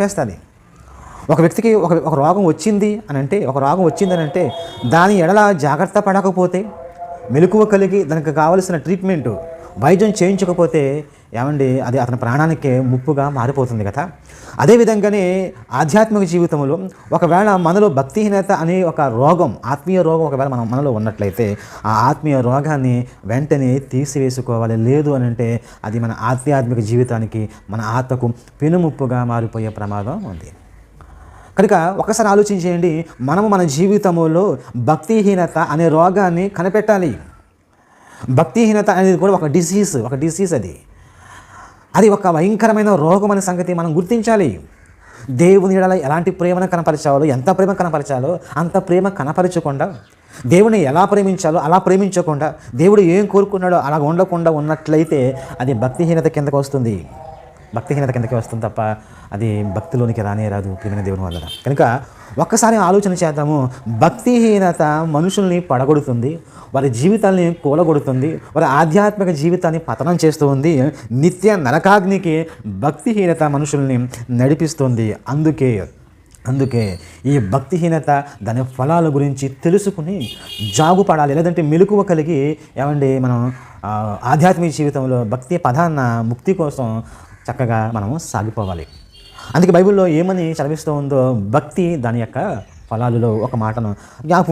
చేస్తుంది. ఒక వ్యక్తికి ఒక రోగం వచ్చింది అని అంటే దాని ఎడల జాగ్రత్త పడకపోతే, మెలకువ కలిగి దానికి కావలసిన ట్రీట్మెంటు వైద్యం చేయించకపోతే అది అతని ప్రాణానికే ముప్పుగా మారిపోతుంది కదా. అదేవిధంగానే ఆధ్యాత్మిక జీవితంలో ఒకవేళ మనలో భక్తిహీనత అనే ఒక రోగం, ఆత్మీయ రోగం ఒకవేళ మనలో ఉన్నట్లయితే ఆ ఆత్మీయ రోగాన్ని వెంటనే తీసివేసుకోవాలి. లేదు అని అంటే అది మన ఆధ్యాత్మిక జీవితానికి, మన ఆత్మకు పెనుముప్పుగా మారిపోయే ప్రమాదం ఉంది. కనుక ఒకసారి ఆలోచించేయండి, మనము మన జీవితంలో భక్తిహీనత అనే రోగాన్ని కనిపెట్టాలి. భక్తిహీనత అనేది కూడా ఒక డిసీజ్ అది ఒక భయంకరమైన రోగం అనే సంగతి మనం గుర్తించాలి. దేవుని ఎడల ఎలాంటి ప్రేమను కనపరచాలో, ఎంత ప్రేమ కనపరచాలో అంత ప్రేమ కనపరచకుండా, దేవుని ఎలా ప్రేమించాలో అలా ప్రేమించకుండా, దేవుడు ఏం కోరుకున్నాడో అలా ఉండకుండా ఉన్నట్లయితే అది భక్తిహీనత కిందకు వస్తుంది. తప్ప అది భక్తిలోనికి రాదు ప్రియమైన దేవుని వల్ల. కనుక ఒక్కసారి ఆలోచన చేద్దాము. భక్తిహీనత మనుషుల్ని పడగొడుతుంది, వారి జీవితాన్ని కూలగొడుతుంది, వారి ఆధ్యాత్మిక జీవితాన్ని పతనం చేస్తూ ఉంది. నిత్య నరకాగ్నికి భక్తిహీనత మనుషుల్ని నడిపిస్తుంది. అందుకే ఈ భక్తిహీనత దాని ఫలాల గురించి తెలుసుకుని జాగుపడాలి. లేదంటే మెలకువ కలిగి మనం ఆధ్యాత్మిక జీవితంలో భక్తి పదాన్న ముక్తి కోసం చక్కగా మనము సాగిపోవాలి. అందుకే బైబిల్లో ఏమని చదివిస్తూ ఉందో, భక్తి దాని యొక్క ఫలాలలో ఒక మాటను జ్ఞాపకం